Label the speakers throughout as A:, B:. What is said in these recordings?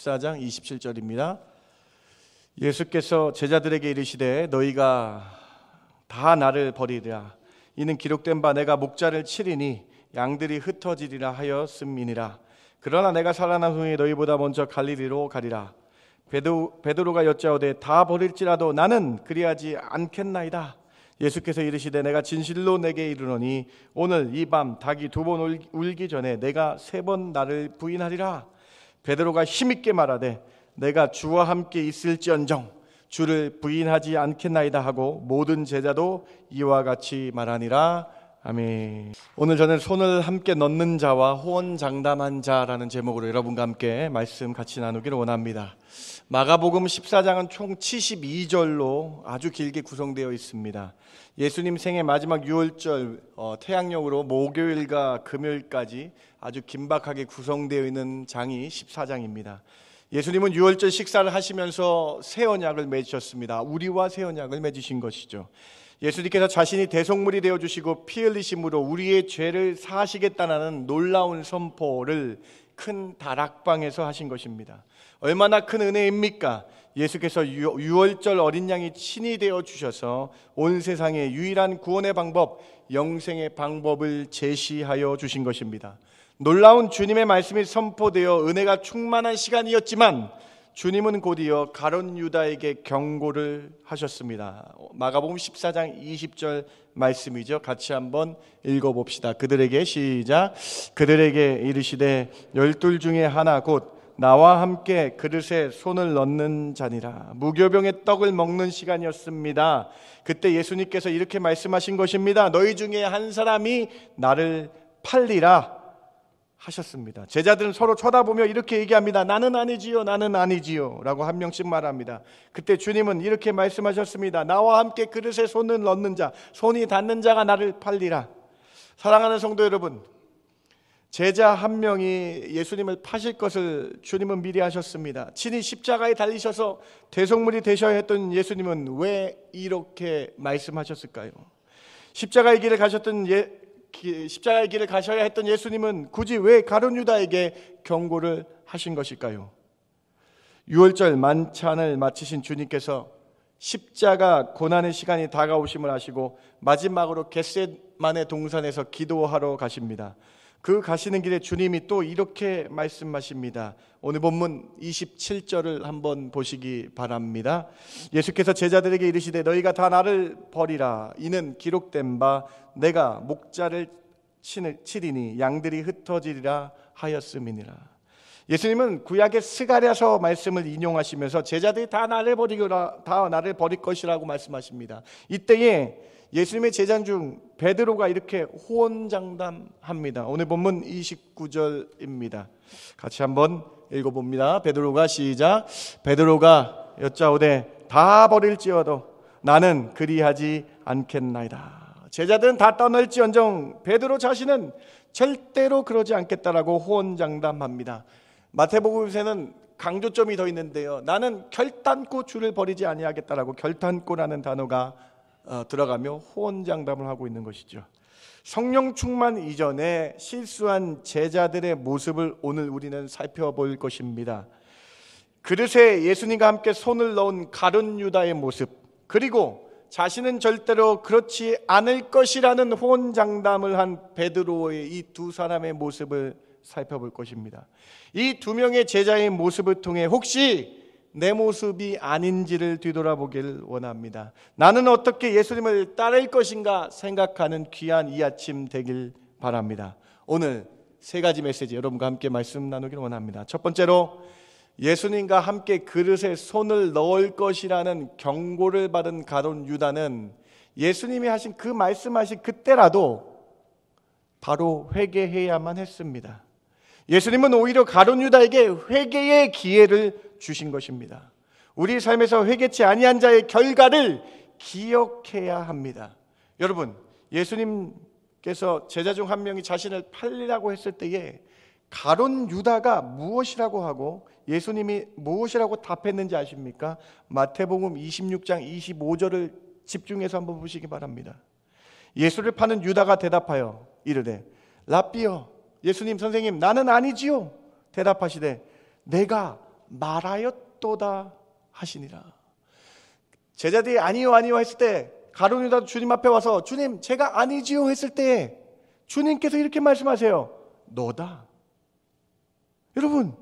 A: 14장 27절입니다. 예수께서 제자들에게 이르시되 너희가 다 나를 버리리라. 이는 기록된 바 내가 목자를 치리니 양들이 흩어지리라 하였음이니라. 그러나 내가 살아난 후에 너희보다 먼저 갈릴리로 가리라. 베드로가 여짜오되 다 버릴지라도 나는 그리하지 않겠나이다. 예수께서 이르시되 내가 진실로 내게 이르노니 오늘 이 밤 닭이 2번 울기 전에 내가 3번 나를 부인하리라. 베드로가 힘있게 말하되 내가 주와 함께 있을지언정 주를 부인하지 않겠나이다 하고 모든 제자도 이와 같이 말하니라. 아멘. 오늘 저는 손을 함께 넣는 자와 호언장담한 자라는 제목으로 여러분과 함께 말씀 같이 나누기를 원합니다. 마가복음 14장은 총 72절로 아주 길게 구성되어 있습니다. 예수님 생애 마지막 유월절 태양력으로 목요일과 금요일까지 아주 긴박하게 구성되어 있는 장이 14장입니다. 예수님은 유월절 식사를 하시면서 새 언약을 맺으셨습니다. 우리와 새 언약을 맺으신 것이죠. 예수님께서 자신이 대속물이 되어주시고 피 흘리심으로 우리의 죄를 사하시겠다는 놀라운 선포를 큰 다락방에서 하신 것입니다. 얼마나 큰 은혜입니까? 예수께서 유월절 어린 양이 친히 되어 주셔서 온 세상의 유일한 구원의 방법, 영생의 방법을 제시하여 주신 것입니다. 놀라운 주님의 말씀이 선포되어 은혜가 충만한 시간이었지만 주님은 곧이어 가룟 유다에게 경고를 하셨습니다. 마가복음 14장 20절 말씀이죠. 같이 한번 읽어봅시다. 그들에게 시작. 그들에게 이르시되 12 중에 하나 곧 나와 함께 그릇에 손을 넣는 자니라. 무교병의 떡을 먹는 시간이었습니다. 그때 예수님께서 이렇게 말씀하신 것입니다. 너희 중에 한 사람이 나를 팔리라 하셨습니다. 제자들은 서로 쳐다보며 이렇게 얘기합니다. 나는 아니지요, 나는 아니지요 라고 한 명씩 말합니다. 그때 주님은 이렇게 말씀하셨습니다. 나와 함께 그릇에 손을 넣는 자, 손이 닿는 자가 나를 팔리라. 사랑하는 성도 여러분, 제자 한 명이 예수님을 파실 것을 주님은 미리 하셨습니다. 친히 십자가에 달리셔서 대속물이 되셔야 했던 예수님은 왜 이렇게 말씀하셨을까요? 십자가의 길을 가셔야 했던 예수님은 굳이 왜 가룟 유다에게 경고를 하신 것일까요? 유월절 만찬을 마치신 주님께서 십자가 고난의 시간이 다가오심을 아시고 마지막으로 겟세마네 동산에서 기도하러 가십니다. 그 가시는 길에 주님이 또 이렇게 말씀하십니다. 오늘 본문 27절을 한번 보시기 바랍니다. 예수께서 제자들에게 이르시되 너희가 다 나를 버리라. 이는 기록된 바 내가 목자를 치리니 양들이 흩어지리라 하였음이니라. 예수님은 구약의 스가랴서 말씀을 인용하시면서 제자들이 다 나를 버릴 것이라고 말씀하십니다. 이때에 예수님의 제자 중 베드로가 이렇게 호언장담합니다. 오늘 본문 29절입니다. 같이 한번 읽어봅니다. 베드로가 시작. 베드로가 여짜오되 다 버릴지어도 나는 그리하지 않겠나이다. 제자들은 다 떠날지언정 베드로 자신은 절대로 그러지 않겠다라고 호언장담합니다. 마태복음에는 강조점이 더 있는데요. 나는 결단코 주를 버리지 아니하겠다라고 결단코라는 단어가 들어가며 호언장담을 하고 있는 것이죠. 성령 충만 이전에 실수한 제자들의 모습을 오늘 우리는 살펴볼 것입니다. 그릇에 예수님과 함께 손을 넣은 가룟 유다의 모습, 그리고 자신은 절대로 그렇지 않을 것이라는 호언장담을 한 베드로의 이 두 사람의 모습을 살펴볼 것입니다. 이 두 명의 제자의 모습을 통해 혹시 내 모습이 아닌지를 뒤돌아보길 원합니다. 나는 어떻게 예수님을 따를 것인가 생각하는 귀한 이 아침 되길 바랍니다. 오늘 3가지 메시지 여러분과 함께 말씀 나누길 원합니다. 첫 번째로 예수님과 함께 그릇에 손을 넣을 것이라는 경고를 받은 가룟 유다는 예수님이 하신 그 말씀하신 그때라도 바로 회개해야만 했습니다. 예수님은 오히려 가룟 유다에게 회개의 기회를 주신 것입니다. 우리 삶에서 회개치 아니한 자의 결과를 기억해야 합니다. 여러분, 예수님께서 제자 중 한 명이 자신을 팔리라고 했을 때에 가룟 유다가 무엇이라고 하고 예수님이 무엇이라고 답했는지 아십니까? 마태복음 26장 25절을 집중해서 한번 보시기 바랍니다. 예수를 파는 유다가 대답하여 이르되 랍비여, 예수님 선생님 나는 아니지요. 대답하시되 내가 말하였도다 하시니라. 제자들이 아니요 아니요 했을 때 가룟 유다도 주님 앞에 와서 주님 제가 아니지요 했을 때 주님께서 이렇게 말씀하세요. 너다. 여러분,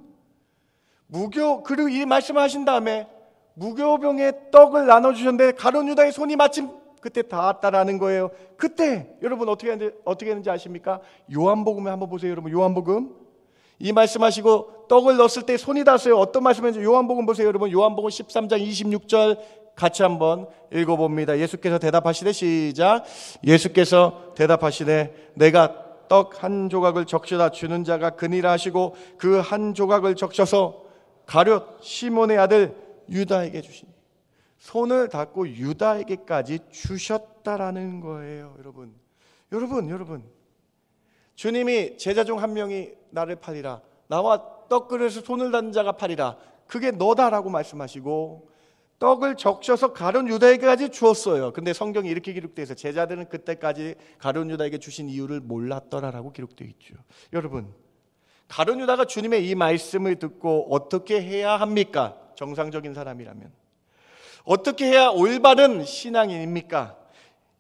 A: 그리고 이 말씀을 하신 다음에 무교병에 떡을 나눠주셨는데 가룟 유다의 손이 마침 그때 닿았다라는 거예요. 그때 여러분 어떻게 했는지 아십니까? 요한복음에 한번 보세요. 여러분, 요한복음 이 말씀하시고 떡을 넣었을 때 손이 닿았어요. 어떤 말씀인지 요한복음 보세요. 여러분, 요한복음 13장 26절 같이 한번 읽어봅니다. 예수께서 대답하시되, 시작. 예수께서 대답하시되 내가 떡 한 조각을 적셔다 주는 자가 그니라 하시고 그 한 조각을 적셔서 가룟 시몬의 아들 유다에게 주시니. 손을 닿고 유다에게까지 주셨다라는 거예요. 여러분, 주님이 제자 중 한 명이 나를 팔리라, 나와 떡 그릇에 손을 닿는 자가 팔리라, 그게 너다라고 말씀하시고 떡을 적셔서 가룟 유다에게까지 주었어요. 근데 성경이 이렇게 기록되어 있어요. 제자들은 그때까지 가룟 유다에게 주신 이유를 몰랐더라라고 기록되어 있죠. 여러분, 가룟 유다가 주님의 이 말씀을 듣고 어떻게 해야 합니까? 정상적인 사람이라면 어떻게 해야 올바른 신앙인입니까?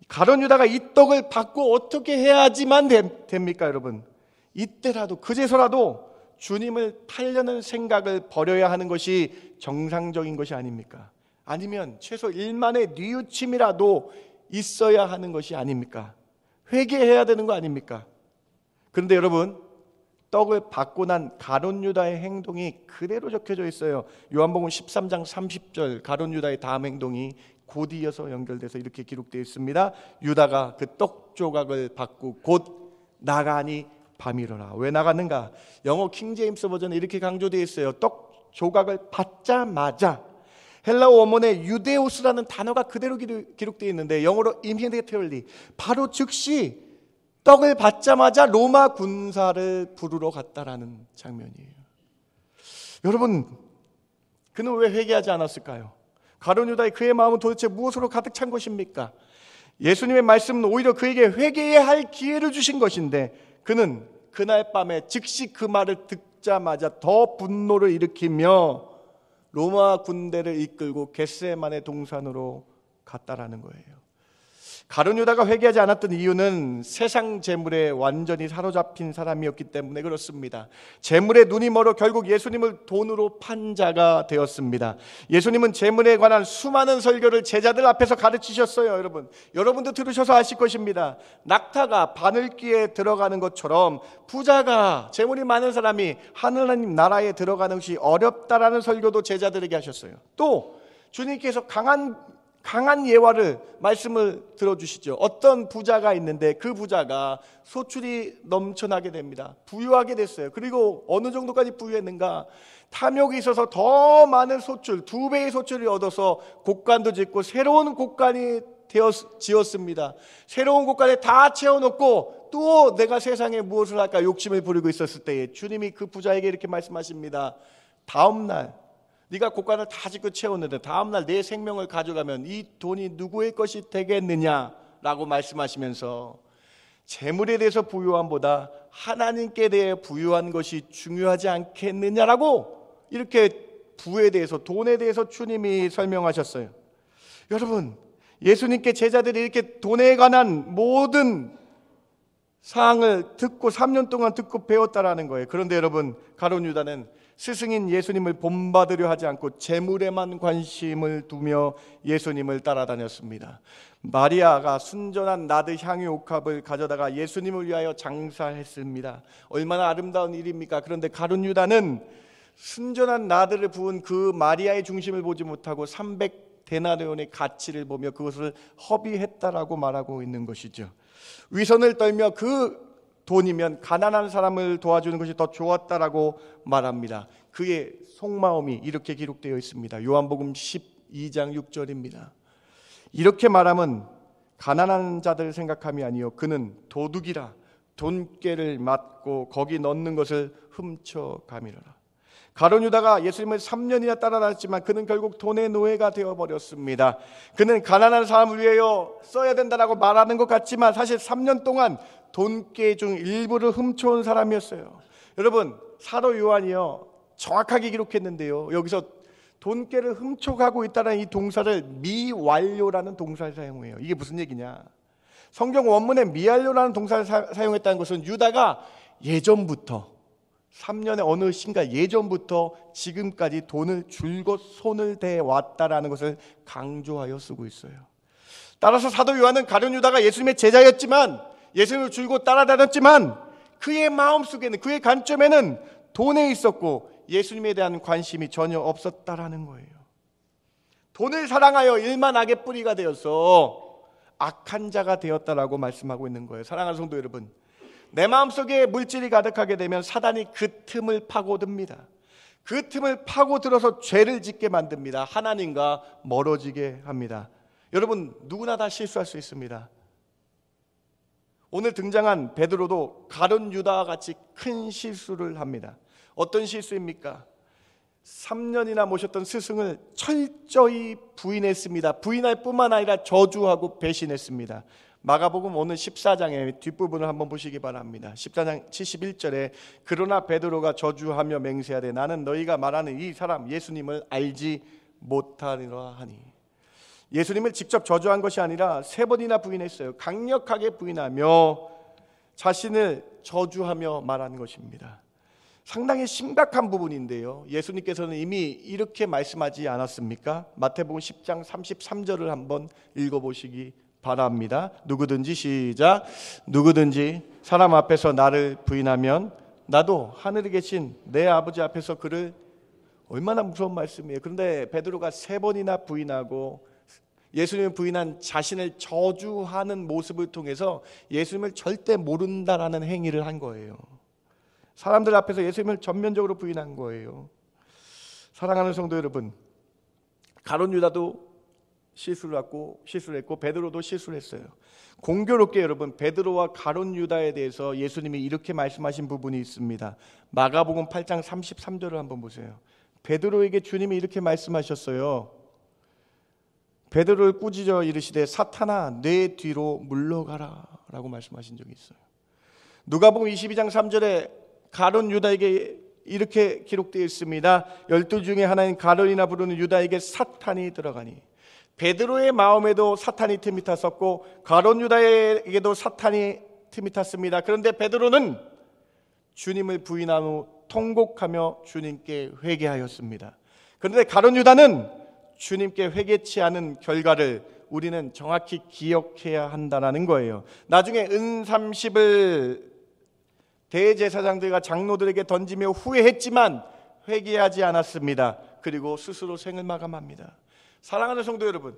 A: 가룟 유다가 이 떡을 받고 어떻게 해야지만 됩니까? 여러분, 이때라도 그제서라도 주님을 팔려는 생각을 버려야 하는 것이 정상적인 것이 아닙니까? 아니면 최소 일만의 뉘우침이라도 있어야 하는 것이 아닙니까? 회개해야 되는 거 아닙니까? 그런데 여러분, 떡을 받고 난 가룟 유다의 행동이 그대로 적혀져 있어요. 요한복음 13장 30절 가룟 유다의 다음 행동이 곧 이어서 연결돼서 이렇게 기록되어 있습니다. 유다가 그 떡 조각을 받고 곧 나가니 밤이로라. 왜 나갔는가? 영어 킹제임스 버전에 이렇게 강조되어 있어요. 떡 조각을 받자마자, 헬라어 원문에 유데오스라는 단어가 그대로 기록되어 있는데 영어로 immediately, 바로 즉시 떡을 받자마자 로마 군사를 부르러 갔다라는 장면이에요. 여러분, 그는 왜 회개하지 않았을까요? 가룟 유다의 그의 마음은 도대체 무엇으로 가득 찬 것입니까? 예수님의 말씀은 오히려 그에게 회개해야 할 기회를 주신 것인데 그는 그날 밤에 즉시 그 말을 듣자마자 더 분노를 일으키며 로마 군대를 이끌고 겟세마네 동산으로 갔다라는 거예요. 가룟 유다가 회개하지 않았던 이유는 세상 재물에 완전히 사로잡힌 사람이었기 때문에 그렇습니다. 재물에 눈이 멀어 결국 예수님을 돈으로 판 자가 되었습니다. 예수님은 재물에 관한 수많은 설교를 제자들 앞에서 가르치셨어요. 여러분도 들으셔서 아실 것입니다. 낙타가 바늘귀에 들어가는 것처럼 부자가, 재물이 많은 사람이 하나님 나라에 들어가는 것이 어렵다라는 설교도 제자들에게 하셨어요. 또 주님께서 강한 예화를 말씀을 들어주시죠. 어떤 부자가 있는데 그 부자가 소출이 넘쳐나게 됩니다. 부유하게 됐어요. 그리고 어느 정도까지 부유했는가? 탐욕이 있어서 더 많은 소출, 2배의 소출을 얻어서 곡간도 짓고 새로운 곡간이 지었습니다. 새로운 곡간에 다 채워놓고 또 내가 세상에 무엇을 할까 욕심을 부리고 있었을 때에 주님이 그 부자에게 이렇게 말씀하십니다. 다음날 네가 곡간을 다 짓고 채웠는데 다음날 내 생명을 가져가면 이 돈이 누구의 것이 되겠느냐라고 말씀하시면서 재물에 대해서 부유함보다 하나님께 대해 부유한 것이 중요하지 않겠느냐라고 이렇게 부에 대해서, 돈에 대해서 주님이 설명하셨어요. 여러분, 예수님께 제자들이 이렇게 돈에 관한 모든 사항을 듣고 3년 동안 듣고 배웠다라는 거예요. 그런데 여러분, 가룟 유다는 스승인 예수님을 본받으려 하지 않고 재물에만 관심을 두며 예수님을 따라다녔습니다. 마리아가 순전한 나드 향유 옥합을 가져다가 예수님을 위하여 장사했습니다. 얼마나 아름다운 일입니까? 그런데 가룟 유다는 순전한 나드를 부은 그 마리아의 중심을 보지 못하고 300데나리온의 가치를 보며 그것을 허비했다라고 말하고 있는 것이죠. 위선을 떨며 그 돈이면 가난한 사람을 도와주는 것이 더 좋았다라고 말합니다. 그의 속마음이 이렇게 기록되어 있습니다. 요한복음 12장 6절입니다. 이렇게 말하면 가난한 자들을 생각함이 아니요 그는 도둑이라 돈꾀를 맞고 거기 넣는 것을 훔쳐가미러라. 가룟 유다가 예수님을 3년이나 따라다녔지만 그는 결국 돈의 노예가 되어버렸습니다. 그는 가난한 사람을 위하여 써야 된다라고 말하는 것 같지만 사실 3년 동안 돈깨 중 일부를 훔쳐온 사람이었어요. 여러분, 사도 요한이요 정확하게 기록했는데요. 여기서 돈깨를 훔쳐가고 있다는 이 동사를 미완료라는 동사를 사용해요. 이게 무슨 얘기냐? 성경 원문에 미완료라는 동사를 사용했다는 것은 유다가 예전부터 3년의 어느 신가 예전부터 지금까지 돈을 줄곧 손을 대 왔다라는 것을 강조하여 쓰고 있어요. 따라서 사도 요한은 가룟 유다가 예수님의 제자였지만, 예수님을 줄곧 따라다녔지만 그의 마음속에는, 그의 관점에는 돈에 있었고 예수님에 대한 관심이 전혀 없었다라는 거예요. 돈을 사랑하여 일만 악의 뿌리가 되어서 악한 자가 되었다라고 말씀하고 있는 거예요. 사랑하는 성도 여러분, 내 마음속에 물질이 가득하게 되면 사단이 그 틈을 파고듭니다. 그 틈을 파고들어서 죄를 짓게 만듭니다. 하나님과 멀어지게 합니다. 여러분, 누구나 다 실수할 수 있습니다. 오늘 등장한 베드로도 가룟 유다와 같이 큰 실수를 합니다. 어떤 실수입니까? 3년이나 모셨던 스승을 철저히 부인했습니다. 부인할 뿐만 아니라 저주하고 배신했습니다. 마가복음 오늘 14장의 뒷부분을 한번 보시기 바랍니다. 14장 71절에 그러나 베드로가 저주하며 맹세하되 나는 너희가 말하는 이 사람 예수님을 알지 못하리라 하니, 예수님을 직접 저주한 것이 아니라 3번이나 부인했어요. 강력하게 부인하며 자신을 저주하며 말하는 것입니다. 상당히 심각한 부분인데요, 예수님께서는 이미 이렇게 말씀하지 않았습니까? 마태복음 10장 33절을 한번 읽어보시기 바랍니다. 누구든지, 시작, 누구든지 사람 앞에서 나를 부인하면 나도 하늘에 계신 내 아버지 앞에서 그를, 얼마나 무서운 말씀이에요. 그런데 베드로가 3번이나 부인하고 예수님을 부인한 자신을 저주하는 모습을 통해서 예수님을 절대 모른다라는 행위를 한 거예요. 사람들 앞에서 예수님을 전면적으로 부인한 거예요. 사랑하는 성도 여러분, 가룟 유다도 실수를 했고 베드로도 실수를 했어요. 공교롭게 여러분, 베드로와 가룟 유다에 대해서 예수님이 이렇게 말씀하신 부분이 있습니다. 마가복음 8장 33절을 한번 보세요. 베드로에게 주님이 이렇게 말씀하셨어요. 베드로를 꾸짖어 이르시되 사탄아 내 뒤로 물러가라 라고 말씀하신 적이 있어요. 누가복음 22장 3절에 가룟 유다에게 이렇게 기록되어 있습니다. 12 중에 하나인 가룟이나 부르는 유다에게 사탄이 들어가니, 베드로의 마음에도 사탄이 틈이 탔었고 가룟 유다에게도 사탄이 틈이 탔습니다. 그런데 베드로는 주님을 부인한 후 통곡하며 주님께 회개하였습니다. 그런데 가룟 유다는 주님께 회개치 않은 결과를 우리는 정확히 기억해야 한다는 거예요. 나중에 은 30을 대제사장들과 장로들에게 던지며 후회했지만 회개하지 않았습니다. 그리고 스스로 생을 마감합니다. 사랑하는 성도 여러분,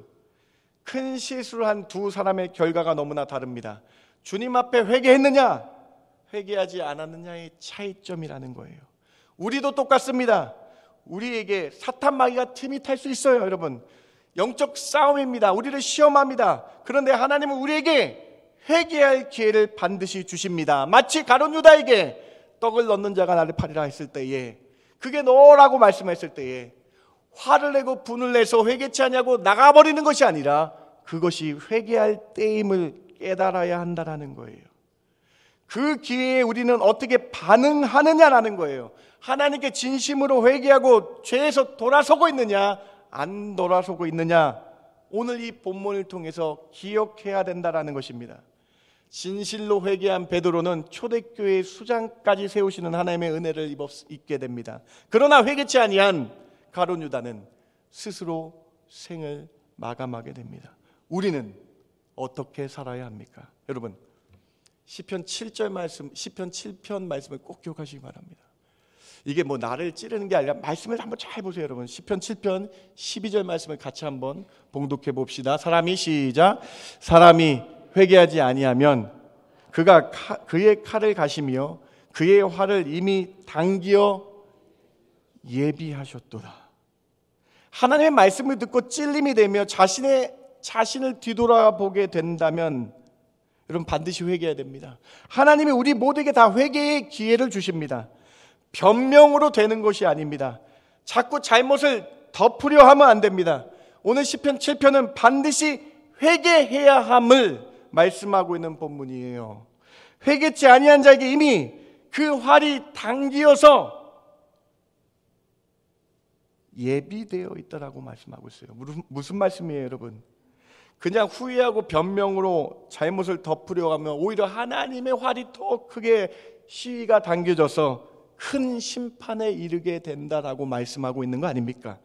A: 큰 실수를 한 두 사람의 결과가 너무나 다릅니다. 주님 앞에 회개했느냐, 회개하지 않았느냐의 차이점이라는 거예요. 우리도 똑같습니다. 우리에게 사탄 마귀가 틈이 탈 수 있어요. 여러분, 영적 싸움입니다. 우리를 시험합니다. 그런데 하나님은 우리에게 회개할 기회를 반드시 주십니다. 마치 가룟 유다에게 떡을 넣는 자가 나를 팔리라 했을 때에, 그게 너라고 말씀했을 때에 화를 내고 분을 내서 회개치 않냐고 나가버리는 것이 아니라 그것이 회개할 때임을 깨달아야 한다는 거예요. 그 기회에 우리는 어떻게 반응하느냐라는 거예요. 하나님께 진심으로 회개하고 죄에서 돌아서고 있느냐, 안 돌아서고 있느냐, 오늘 이 본문을 통해서 기억해야 된다라는 것입니다. 진실로 회개한 베드로는 초대교회의 수장까지 세우시는 하나님의 은혜를 입게 됩니다. 그러나 회개치 아니한 가룟 유다는 스스로 생을 마감하게 됩니다. 우리는 어떻게 살아야 합니까? 여러분, 시편 7절 말씀, 시편 7편 말씀을 꼭 기억하시기 바랍니다. 이게 뭐 나를 찌르는 게 아니라 말씀을 한번 잘 보세요. 여러분, 시편 7편 12절 말씀을 같이 한번 봉독해 봅시다. 사람이, 시작, 사람이 회개하지 아니하면 그가 그의 칼을 가시며 그의 활을 이미 당기어 예비하셨도다. 하나님의 말씀을 듣고 찔림이 되며 자신을 뒤돌아보게 된다면 여러분, 반드시 회개해야 됩니다. 하나님이 우리 모두에게 다 회개의 기회를 주십니다. 변명으로 되는 것이 아닙니다. 자꾸 잘못을 덮으려 하면 안 됩니다. 오늘 시편 7편은 반드시 회개해야 함을 말씀하고 있는 본문이에요. 회개치 아니한 자에게 이미 그 활이 당기어서 예비되어 있다라고 말씀하고 있어요. 무슨 말씀이에요, 여러분? 그냥 후회하고 변명으로 잘못을 덮으려고 하면 오히려 하나님의 활이 더 크게 시위가 당겨져서 큰 심판에 이르게 된다라고 말씀하고 있는 거 아닙니까?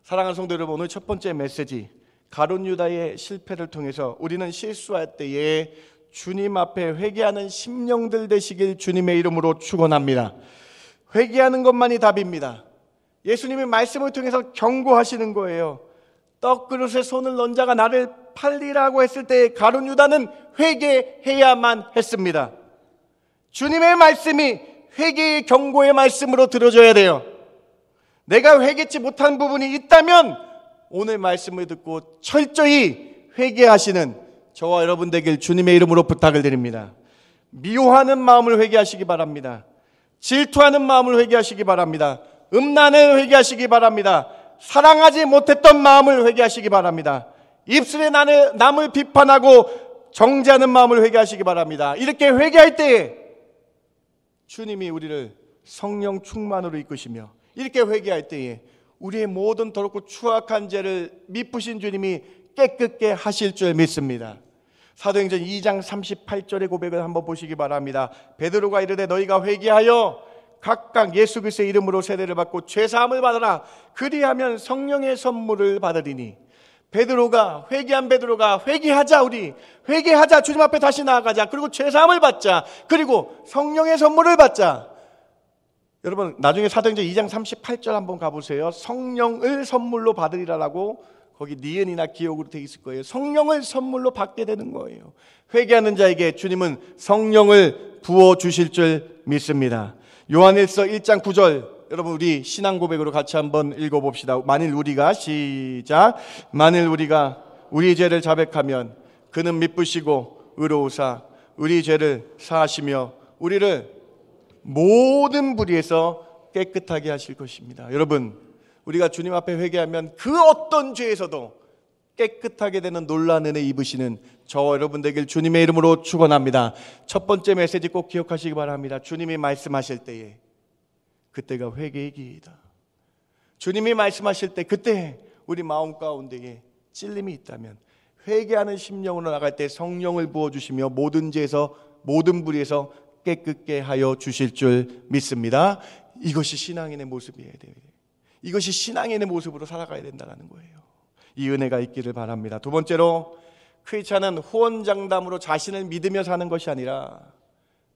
A: 사랑하는 성도 여러분, 오늘 첫 번째 메시지, 가룟 유다의 실패를 통해서 우리는 실수할 때에 주님 앞에 회개하는 심령들 되시길 주님의 이름으로 축원합니다. 회개하는 것만이 답입니다. 예수님의 말씀을 통해서 경고하시는 거예요. 떡그릇에 손을 넣은 자가 나를 팔리라고 했을 때 가룟 유다는 회개해야만 했습니다. 주님의 말씀이 회개의 경고의 말씀으로 들어져야 돼요. 내가 회개치 못한 부분이 있다면 오늘 말씀을 듣고 철저히 회개하시는 저와 여러분 되길 주님의 이름으로 부탁을 드립니다. 미워하는 마음을 회개하시기 바랍니다. 질투하는 마음을 회개하시기 바랍니다. 음란을 회개하시기 바랍니다. 사랑하지 못했던 마음을 회개하시기 바랍니다. 입술에 남을 비판하고 정죄하는 마음을 회개하시기 바랍니다. 이렇게 회개할 때에 주님이 우리를 성령 충만으로 이끄시며, 이렇게 회개할 때에 우리의 모든 더럽고 추악한 죄를 미쁘신 주님이 깨끗게 하실 줄 믿습니다. 사도행전 2장 38절의 고백을 한번 보시기 바랍니다. 베드로가 이르되 너희가 회개하여 각각 예수 그리스도의 이름으로 세례를 받고 죄사함을 받아라. 그리하면 성령의 선물을 받으리니. 베드로가, 회개한 베드로가 회개하자, 우리 회개하자, 주님 앞에 다시 나아가자, 그리고 죄사함을 받자, 그리고 성령의 선물을 받자. 여러분 나중에 사도행전 2장 38절 한번 가보세요. 성령을 선물로 받으리라라고 거기 니은이나 기억으로 되어 있을 거예요. 성령을 선물로 받게 되는 거예요. 회개하는 자에게 주님은 성령을 부어주실 줄 믿습니다. 요한일서 1장 9절, 여러분 우리 신앙 고백으로 같이 한번 읽어봅시다. 만일 우리가, 시작, 만일 우리가 우리 죄를 자백하면 그는 미쁘시고 의로우사 우리 죄를 사하시며 우리를 모든 불의에서 깨끗하게 하실 것입니다. 여러분 우리가 주님 앞에 회개하면 그 어떤 죄에서도 깨끗하게 되는 놀라운 은혜 입으시는 저와 여러분 되길 주님의 이름으로 축원합니다. 첫 번째 메시지 꼭 기억하시기 바랍니다. 주님이 말씀하실 때에 그때가 회개의 기회이다. 주님이 말씀하실 때 그때 우리 마음 가운데에 찔림이 있다면 회개하는 심령으로 나갈 때 성령을 부어주시며 모든 죄에서 모든 불의에서 깨끗게 하여 주실 줄 믿습니다. 이것이 신앙인의 모습이어야 돼요. 이것이 신앙인의 모습으로 살아가야 된다는 거예요. 이 은혜가 있기를 바랍니다. 두 번째로, 크리스찬은 호언장담으로 자신을 믿으며 사는 것이 아니라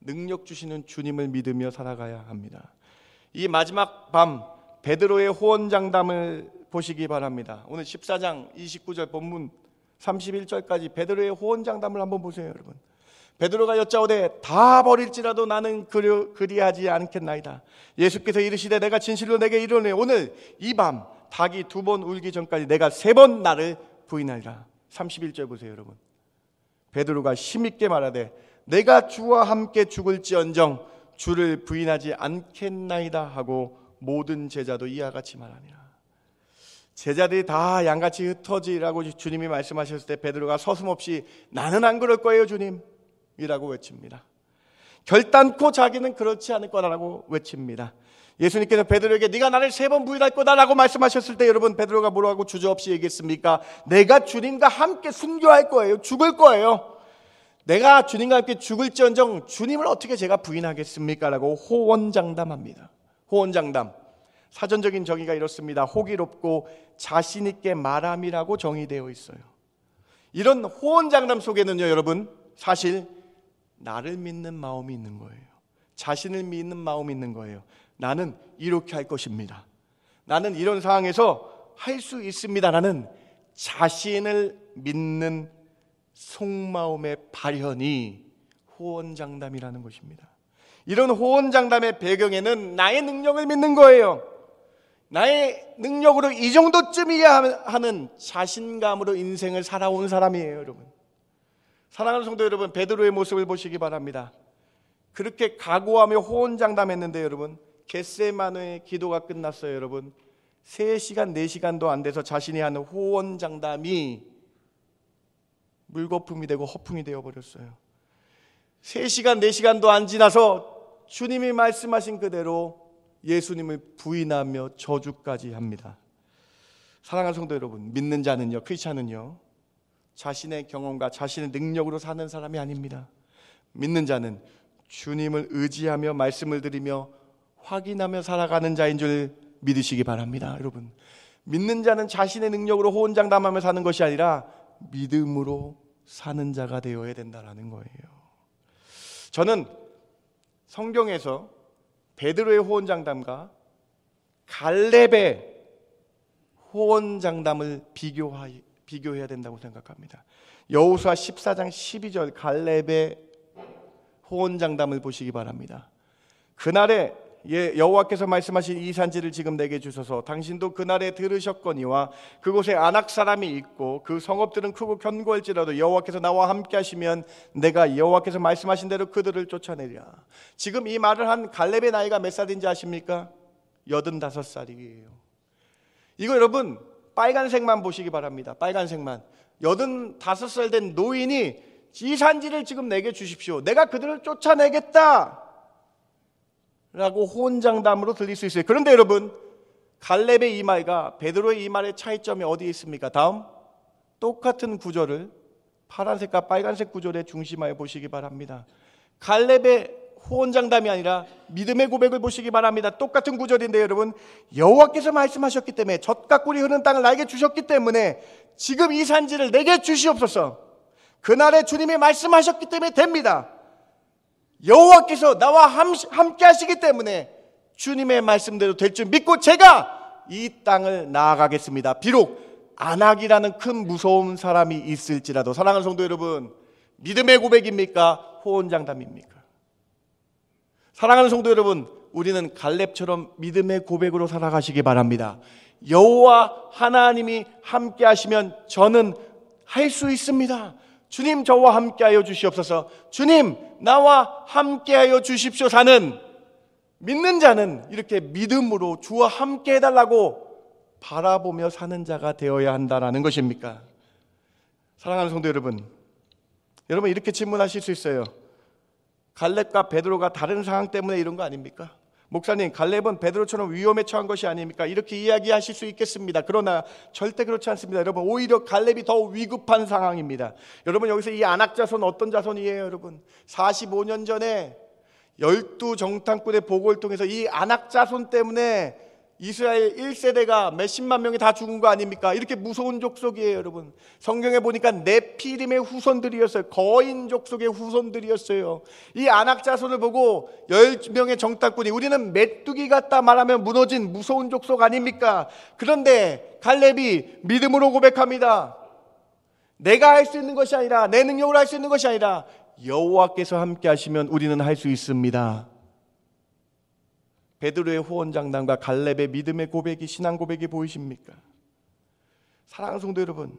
A: 능력 주시는 주님을 믿으며 살아가야 합니다. 이 마지막 밤 베드로의 호언장담을 보시기 바랍니다. 오늘 14장 29절 본문 31절까지 베드로의 호언장담을 한번 보세요, 여러분. 베드로가 여짜오되 다 버릴지라도 나는 그리하지 않겠나이다. 예수께서 이르시되 내가 진실로 내게 이르노니 오늘 이 밤 닭이 2번 울기 전까지 내가 3번 나를 부인하리라. 31절 보세요, 여러분. 베드로가 힘있게 말하되 내가 주와 함께 죽을지언정 주를 부인하지 않겠나이다 하고 모든 제자도 이와 같이 말하니라. 제자들이 다 양같이 흩어지라고 주님이 말씀하셨을 때 베드로가 서슴없이 나는 안 그럴 거예요, 주님 이라고 외칩니다. 결단코 자기는 그렇지 않을 거라고 외칩니다. 예수님께서 베드로에게 네가 나를 3번 부인할 거다라고 말씀하셨을 때 여러분 베드로가 뭐라고 주저없이 얘기했습니까? 내가 주님과 함께 순교할 거예요. 죽을 거예요. 내가 주님과 함께 죽을지언정 주님을 어떻게 제가 부인하겠습니까? 라고 호언장담합니다. 호언장담, 사전적인 정의가 이렇습니다. 호기롭고 자신 있게 말함이라고 정의되어 있어요. 이런 호언장담 속에는요, 여러분 사실 나를 믿는 마음이 있는 거예요. 자신을 믿는 마음이 있는 거예요. 나는 이렇게 할 것입니다. 나는 이런 상황에서 할 수 있습니다. 나는 자신을 믿는 속마음의 발현이 호언장담이라는 것입니다. 이런 호언장담의 배경에는 나의 능력을 믿는 거예요. 나의 능력으로 이 정도쯤이야 하는 자신감으로 인생을 살아온 사람이에요, 여러분. 사랑하는 성도 여러분, 베드로의 모습을 보시기 바랍니다. 그렇게 각오하며 호언장담했는데 여러분, 겟세마네의 기도가 끝났어요. 여러분 3시간 4시간도 안 돼서 자신이 하는 호언장담이 물거품이 되고 허풍이 되어버렸어요. 3시간 4시간도 안 지나서 주님이 말씀하신 그대로 예수님을 부인하며 저주까지 합니다. 사랑하는 성도 여러분, 믿는 자는요, 크리스찬은요, 자신의 경험과 자신의 능력으로 사는 사람이 아닙니다. 믿는 자는 주님을 의지하며 말씀을 드리며 확인하며 살아가는 자인 줄 믿으시기 바랍니다. 여러분, 믿는 자는 자신의 능력으로 호언장담하며 사는 것이 아니라 믿음으로 사는 자가 되어야 된다는 거예요. 저는 성경에서 베드로의 호언장담과 갈렙의 호언장담을 비교해야 된다고 생각합니다. 여호수아 14장 12절 갈렙의 호언장담을 보시기 바랍니다. 그날에 여호와께서 말씀하신 이 산지를 지금 내게 주소서. 당신도 그날에 들으셨거니와 그곳에 아낙 사람이 있고 그 성읍들은 크고 견고할지라도 여호와께서 나와 함께 하시면 내가 여호와께서 말씀하신 대로 그들을 쫓아내리라. 지금 이 말을 한 갈렙의 나이가 몇 살인지 아십니까? 85살이에요. 이거 여러분 빨간색만 보시기 바랍니다. 빨간색만. 85살 된 노인이 이 산지를 지금 내게 주십시오. 내가 그들을 쫓아내겠다 라고 호언장담으로 들릴 수 있어요. 그런데 여러분, 갈렙의 이 말과 베드로의 이 말의 차이점이 어디에 있습니까? 다음, 똑같은 구절을 파란색과 빨간색 구절에 중심하여 보시기 바랍니다. 갈렙의 호언장담이 아니라 믿음의 고백을 보시기 바랍니다. 똑같은 구절인데 여러분, 여호와께서 말씀하셨기 때문에 젖과 꿀이 흐르는 땅을 나에게 주셨기 때문에 지금 이 산지를 내게 주시옵소서. 그날에 주님이 말씀하셨기 때문에 됩니다. 여호와께서 나와 함께 하시기 때문에 주님의 말씀대로 될 줄 믿고 제가 이 땅을 나아가겠습니다. 비록 안악이라는 큰 무서운 사람이 있을지라도. 사랑하는 성도 여러분, 믿음의 고백입니까? 호언장담입니까? 사랑하는 성도 여러분, 우리는 갈렙처럼 믿음의 고백으로 살아가시기 바랍니다. 여호와 하나님이 함께 하시면 저는 할 수 있습니다. 주님 저와 함께하여 주시옵소서. 주님 나와 함께하여 주십시오. 사는 믿는 자는 이렇게 믿음으로 주와 함께 해달라고 바라보며 사는 자가 되어야 한다는 것입니까? 사랑하는 성도 여러분, 여러분 이렇게 질문하실 수 있어요. 갈렙과 베드로가 다른 상황 때문에 이런 거 아닙니까? 목사님, 갈렙은 베드로처럼 위험에 처한 것이 아닙니까? 이렇게 이야기하실 수 있겠습니다. 그러나 절대 그렇지 않습니다. 여러분, 오히려 갈렙이 더 위급한 상황입니다. 여러분, 여기서 이 아낙 자손 어떤 자손이에요? 여러분, 45년 전에 12정탐꾼의 보고를 통해서 이 아낙 자손 때문에 이스라엘 1세대가 몇십만 명이 다 죽은 거 아닙니까? 이렇게 무서운 족속이에요. 여러분, 성경에 보니까 네피림의 후손들이었어요. 거인 족속의 후손들이었어요. 이 아낙 자손을 보고 10명의 정탐꾼이 우리는 메뚜기 같다 말하면 무너진 무서운 족속 아닙니까? 그런데 갈렙이 믿음으로 고백합니다. 내가 할 수 있는 것이 아니라, 내 능력으로 할 수 있는 것이 아니라 여호와께서 함께 하시면 우리는 할 수 있습니다. 베드로의 호언장담과 갈렙의 믿음의 고백이, 신앙 고백이 보이십니까? 사랑하는 성도 여러분,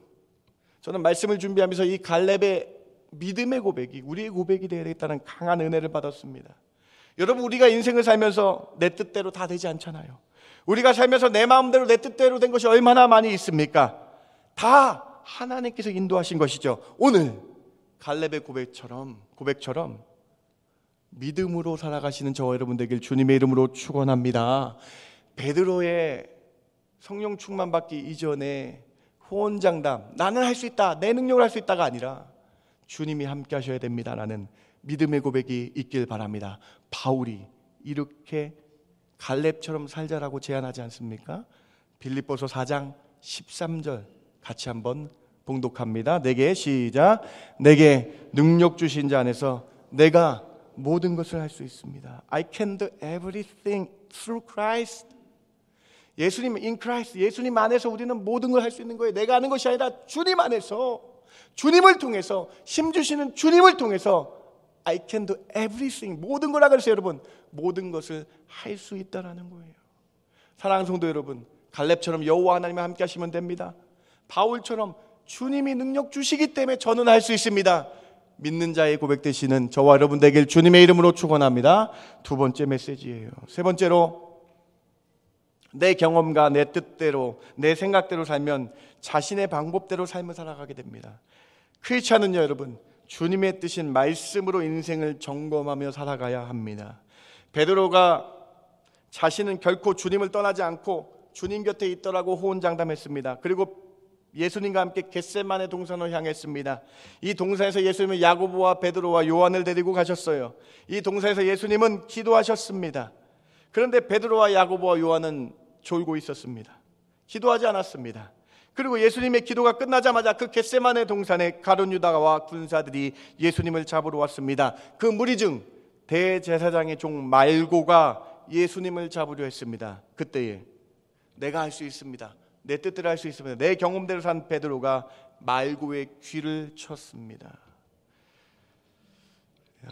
A: 저는 말씀을 준비하면서 이 갈렙의 믿음의 고백이 우리의 고백이 되어야 되겠다는 강한 은혜를 받았습니다. 여러분, 우리가 인생을 살면서 내 뜻대로 다 되지 않잖아요. 우리가 살면서 내 마음대로 내 뜻대로 된 것이 얼마나 많이 있습니까? 다 하나님께서 인도하신 것이죠. 오늘 갈렙의 고백처럼 믿음으로 살아가시는 저와 여러분 되길 주님의 이름으로 축원합니다. 베드로의 성령 충만 받기 이전에 호언장담, 나는 할 수 있다, 내 능력을 할 수 있다가 아니라 주님이 함께 하셔야 됩니다라는 믿음의 고백이 있길 바랍니다. 바울이 이렇게 갈렙처럼 살자라고 제안하지 않습니까? 빌립보서 4장 13절 같이 한번 봉독합니다. 내게 시작. 내게 능력 주신 자 안에서 내가 모든 것을 할 수 있습니다. I can do everything through Christ. 예수님 in Christ, 예수님 안에서 우리는 모든 걸 할 수 있는 거예요. 내가 하는 것이 아니라 주님 안에서, 주님을 통해서, 힘 주시는 주님을 통해서 I can do everything, 모든 걸 하겠어요. 여러분, 모든 것을 할 수 있다라는 거예요. 사랑하는 성도 여러분, 갈렙처럼 여호와 하나님과 함께 하시면 됩니다. 바울처럼 주님이 능력 주시기 때문에 저는 할 수 있습니다. 믿는 자의 고백 되시는 저와 여러분 되길 주님의 이름으로 축원합니다. 두 번째 메시지예요. 세 번째로, 내 경험과 내 뜻대로, 내 생각대로 살면 자신의 방법대로 삶을 살아가게 됩니다. 크리스찬은요, 여러분, 주님의 뜻인 말씀으로 인생을 점검하며 살아가야 합니다. 베드로가 자신은 결코 주님을 떠나지 않고 주님 곁에 있더라고 호언장담했습니다. 그리고 예수님과 함께 겟세마네 동산으로 향했습니다. 이 동산에서 예수님은 야고보와 베드로와 요한을 데리고 가셨어요. 이 동산에서 예수님은 기도하셨습니다. 그런데 베드로와 야고보와 요한은 졸고 있었습니다. 기도하지 않았습니다. 그리고 예수님의 기도가 끝나자마자 그 겟세마네 동산에 가룟 유다와 군사들이 예수님을 잡으러 왔습니다. 그 무리 중 대제사장의 종 말고가 예수님을 잡으려 했습니다. 그때에 내가 할 수 있습니다, 내 뜻대로 할 수 있습니다, 내 경험대로 산 베드로가 말고의 귀를 쳤습니다.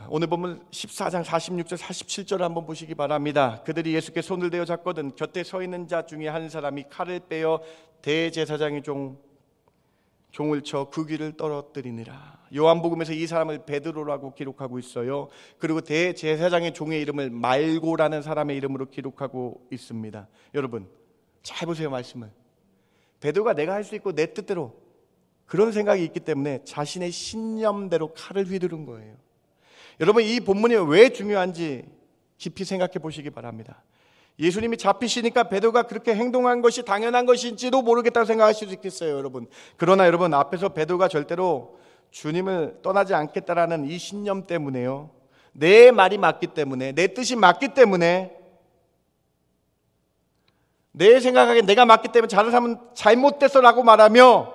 A: 오늘 보면 14장 46절 47절을 한번 보시기 바랍니다. 그들이 예수께 손을 대어 잡거든 곁에 서 있는 자 중에 한 사람이 칼을 빼어 대제사장의 종을 쳐 그 귀를 떨어뜨리니라. 요한복음에서 이 사람을 베드로라고 기록하고 있어요. 그리고 대제사장의 종의 이름을 말고라는 사람의 이름으로 기록하고 있습니다. 여러분 잘 보세요. 말씀을 베드로가 내가 할 수 있고 내 뜻대로 그런 생각이 있기 때문에 자신의 신념대로 칼을 휘두른 거예요. 여러분 이 본문이 왜 중요한지 깊이 생각해 보시기 바랍니다. 예수님이 잡히시니까 베드로가 그렇게 행동한 것이 당연한 것인지도 모르겠다고 생각하실 수 있겠어요, 여러분. 그러나 여러분 앞에서 베드로가 절대로 주님을 떠나지 않겠다라는 이 신념 때문에요, 내 말이 맞기 때문에, 내 뜻이 맞기 때문에, 내 생각하기엔 내가 맞기 때문에 다른 사람은 잘못됐어라고 말하며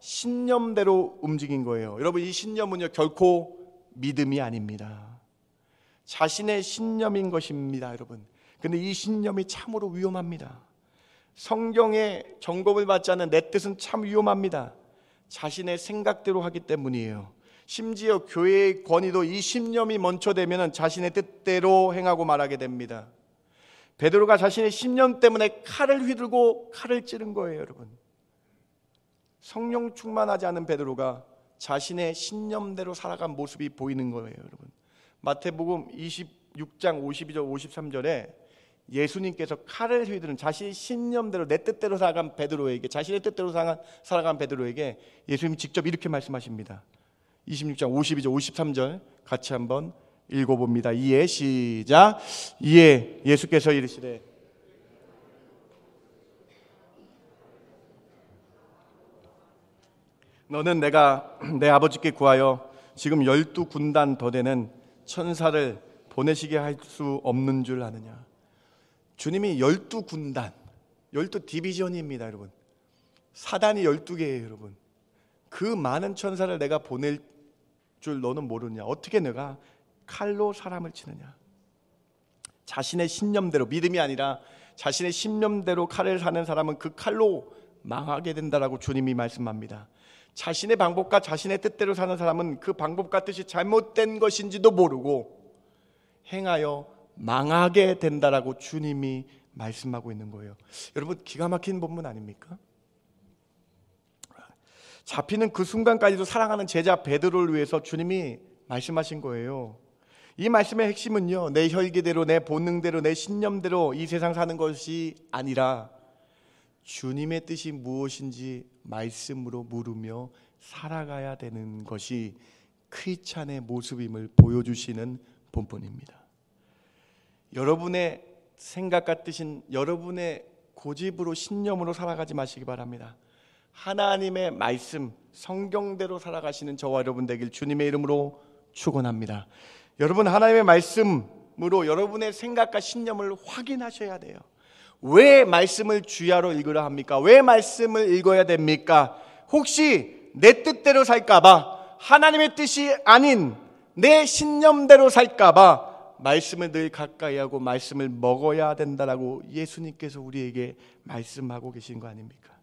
A: 신념대로 움직인 거예요. 여러분 이 신념은요 결코 믿음이 아닙니다. 자신의 신념인 것입니다, 여러분. 근데 이 신념이 참으로 위험합니다. 성경의 점검을 받지 않는 내 뜻은 참 위험합니다. 자신의 생각대로 하기 때문이에요. 심지어 교회의 권위도 이 신념이 먼저 되면 자신의 뜻대로 행하고 말하게 됩니다. 베드로가 자신의 신념 때문에 칼을 휘두르고 칼을 찌른 거예요, 여러분. 성령 충만하지 않은 베드로가 자신의 신념대로 살아간 모습이 보이는 거예요, 여러분. 마태복음 26장 52절 53절에 예수님께서 칼을 휘두른 자신의 신념대로 내 뜻대로 살아간 베드로에게, 자신의 뜻대로 살아간 베드로에게 예수님이 직접 이렇게 말씀하십니다. 26장 52절 53절 같이 한번 읽어봅니다. 이에 시작. 이에 예수께서 이르시되 너는 내가 내 아버지께 구하여 지금 12군단 더 되는 천사를 보내시게 할 수 없는 줄 아느냐. 주님이 12군단 12디비전입니다, 여러분. 사단이 12개예요, 여러분. 그 많은 천사를 내가 보낼 줄 너는 모르냐. 어떻게 내가 칼로 사람을 치느냐. 자신의 신념대로, 믿음이 아니라 자신의 신념대로 칼을 사는 사람은 그 칼로 망하게 된다라고 주님이 말씀합니다. 자신의 방법과 자신의 뜻대로 사는 사람은 그 방법과 뜻이 잘못된 것인지도 모르고 행하여 망하게 된다라고 주님이 말씀하고 있는 거예요. 여러분 기가 막힌 본문 아닙니까? 잡히는 그 순간까지도 사랑하는 제자 베드로를 위해서 주님이 말씀하신 거예요. 이 말씀의 핵심은요, 내 혈기대로, 내 본능대로, 내 신념대로 이 세상 사는 것이 아니라 주님의 뜻이 무엇인지 말씀으로 물으며 살아가야 되는 것이 크리스찬의 모습임을 보여주시는 본문입니다. 여러분의 생각과 뜻인 여러분의 고집으로, 신념으로 살아가지 마시기 바랍니다. 하나님의 말씀, 성경대로 살아가시는 저와 여러분 되길 주님의 이름으로 축원합니다. 여러분 하나님의 말씀으로 여러분의 생각과 신념을 확인하셔야 돼요. 왜 말씀을 주야로 읽으라 합니까? 왜 말씀을 읽어야 됩니까? 혹시 내 뜻대로 살까봐, 하나님의 뜻이 아닌 내 신념대로 살까봐 말씀을 늘 가까이 하고 말씀을 먹어야 된다라고 예수님께서 우리에게 말씀하고 계신 거 아닙니까?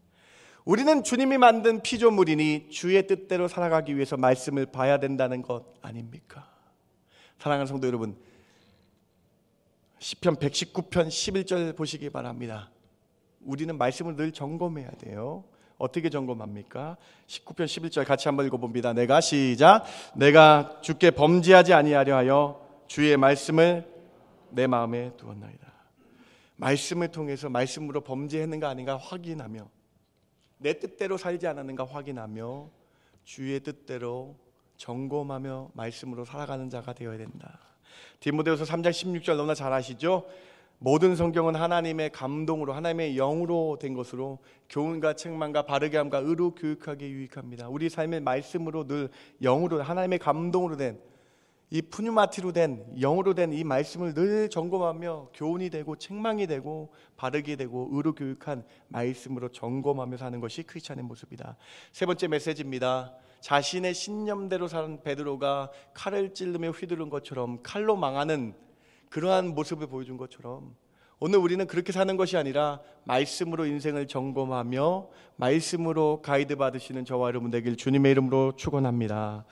A: 우리는 주님이 만든 피조물이니 주의 뜻대로 살아가기 위해서 말씀을 봐야 된다는 것 아닙니까? 사랑하는 성도 여러분, 시편 119편 11절 보시기 바랍니다. 우리는 말씀을 늘 점검해야 돼요. 어떻게 점검합니까? 19편 11절 같이 한번 읽어봅니다. 내가 시작. 내가 주께 범죄하지 아니하려 하여 주의 말씀을 내 마음에 두었나이다. 말씀을 통해서 말씀으로 범죄했는가 아닌가 확인하며, 내 뜻대로 살지 않았는가 확인하며 주의 뜻대로 점검하며 말씀으로 살아가는 자가 되어야 된다. 디모데후서 3장 16절 너무나 잘 아시죠? 모든 성경은 하나님의 감동으로, 하나님의 영으로 된 것으로 교훈과 책망과 바르게 함과 의로 교육하기에 유익합니다. 우리 삶의 말씀으로 늘 영으로, 하나님의 감동으로 된, 이 푸뉴마티로 된, 영으로 된 이 말씀을 늘 점검하며 교훈이 되고 책망이 되고 바르게 되고 의로 교육한 말씀으로 점검하며 사는 것이 크리스찬의 모습이다. 세 번째 메시지입니다. 자신의 신념대로 사는 베드로가 칼을 찔르며 휘두른 것처럼 칼로 망하는 그러한 모습을 보여준 것처럼 오늘 우리는 그렇게 사는 것이 아니라 말씀으로 인생을 점검하며 말씀으로 가이드 받으시는 저와 여러분 되길 주님의 이름으로 축원합니다.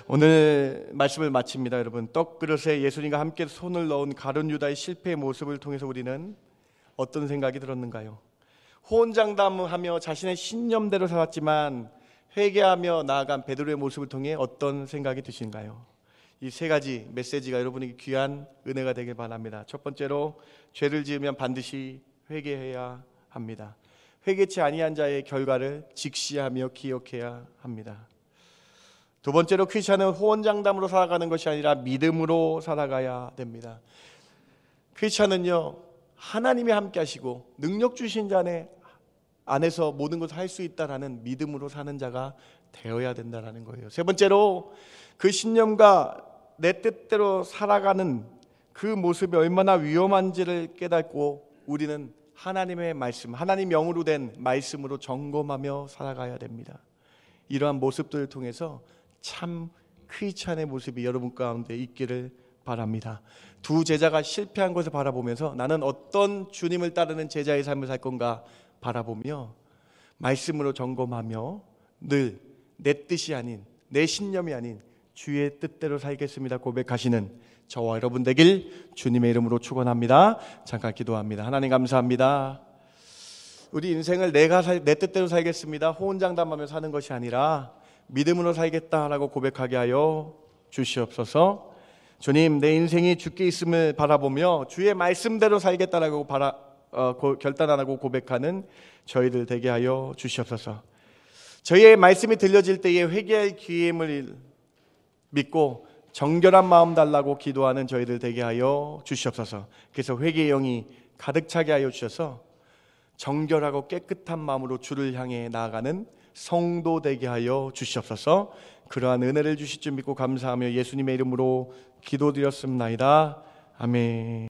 A: 오늘 말씀을 마칩니다. 여러분, 떡그릇에 예수님과 함께 손을 넣은 가룟 유다의 실패의 모습을 통해서 우리는 어떤 생각이 들었는가요? 호언장담하며 자신의 신념대로 살았지만 회개하며 나아간 베드로의 모습을 통해 어떤 생각이 드신가요? 이 세 가지 메시지가 여러분에게 귀한 은혜가 되길 바랍니다. 첫 번째로, 죄를 지으면 반드시 회개해야 합니다. 회개치 아니한 자의 결과를 직시하며 기억해야 합니다. 두 번째로, 크리스찬은 호언장담으로 살아가는 것이 아니라 믿음으로 살아가야 됩니다. 크리스찬은요, 하나님이 함께 하시고 능력 주신 자 안에서 모든 것을 할 수 있다라는 믿음으로 사는 자가 되어야 된다는 거예요. 세 번째로, 그 신념과 내 뜻대로 살아가는 그 모습이 얼마나 위험한지를 깨닫고 우리는 하나님의 말씀, 하나님 영으로 된 말씀으로 점검하며 살아가야 됩니다. 이러한 모습들을 통해서 참 크리스찬의 모습이 여러분 가운데 있기를 바랍니다. 두 제자가 실패한 것을 바라보면서 나는 어떤 주님을 따르는 제자의 삶을 살 건가 바라보며 말씀으로 점검하며 늘 내 뜻이 아닌, 내 신념이 아닌 주의 뜻대로 살겠습니다 고백하시는 저와 여러분 되길 주님의 이름으로 축원합니다. 잠깐 기도합니다. 하나님 감사합니다. 우리 인생을 내 뜻대로 살겠습니다 호언장담하며 사는 것이 아니라 믿음으로 살겠다라고 고백하게 하여 주시옵소서. 주님, 내 인생이 주께 있음을 바라보며 주의 말씀대로 살겠다라고 결단하고 고백하는 저희들 되게 하여 주시옵소서. 저희의 말씀이 들려질 때에 회개할 기회임을 믿고 정결한 마음 달라고 기도하는 저희들 되게 하여 주시옵소서. 그래서 회개의 영이 가득 차게 하여 주셔서 정결하고 깨끗한 마음으로 주를 향해 나아가는 성도 되게 하여 주시옵소서. 그러한 은혜를 주실 줄 믿고 감사하며 예수님의 이름으로 기도드렸습니다. 아멘.